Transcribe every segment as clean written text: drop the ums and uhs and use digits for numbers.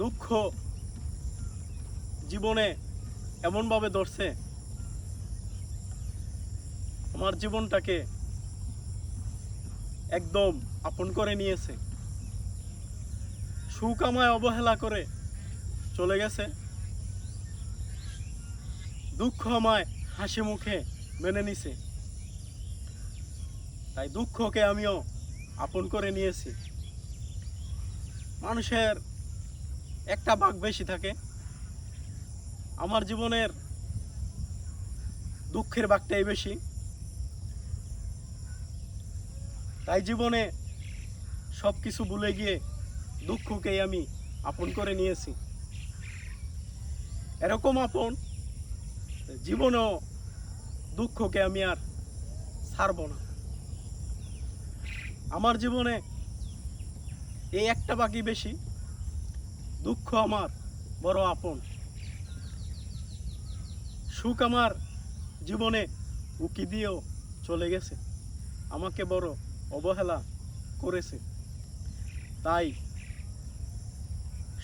দুঃখ জীবনে এমনভাবে ধরছে, আমার জীবনটাকে একদম আপন করে নিয়েছে। সুখ আমায় অবহেলা করে চলে গেছে, দুঃখ আমায় হাসি মুখে মেনে নিছে। তাই দুঃখকে আমিও আপন করে নিয়েছি। মানুষের একটা ভাগ বেশি থাকে, আমার জীবনের দুঃখের ভাগটাই বেশি। তাই জীবনে সব কিছু ভুলে গিয়ে দুঃখকেই আমি আপন করে নিয়েছি। এরকম আপন জীবনেও দুঃখকে আমি আর ছাড়ব না। আমার জীবনে এই একটা ভাগই বেশি, দুঃখ আমার বড় আপন। সুখ আমার জীবনে উকি দিয়েও চলে গেছে, আমাকে বড় অবহেলা করেছে। তাই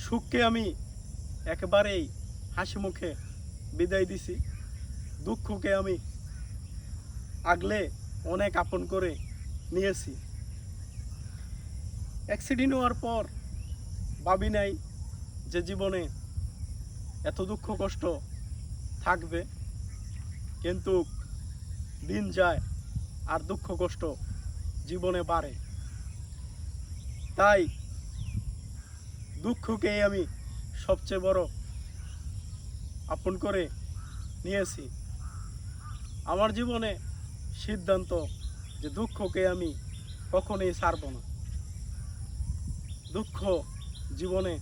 সুখকে আমি একেবারেই হাসি মুখে বিদায় দিছি, দুঃখকে আমি আগলে অনেক আপন করে নিয়েছি। অ্যাক্সিডেন্ট হওয়ার পর ভাবি নাই যে জীবনে এত দুঃখ কষ্ট থাকবে, কিন্তু দিন যায় আর দুঃখ কষ্ট জীবনে বাড়ে। তাই দুঃখকেই আমি সবচেয়ে বড় আপন করে নিয়েছি। আমার জীবনে সিদ্ধান্ত যে দুঃখকে আমি কখনোই ছাড়ব না। দুঃখ জীবনে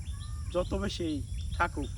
যত বেশি থাকুক,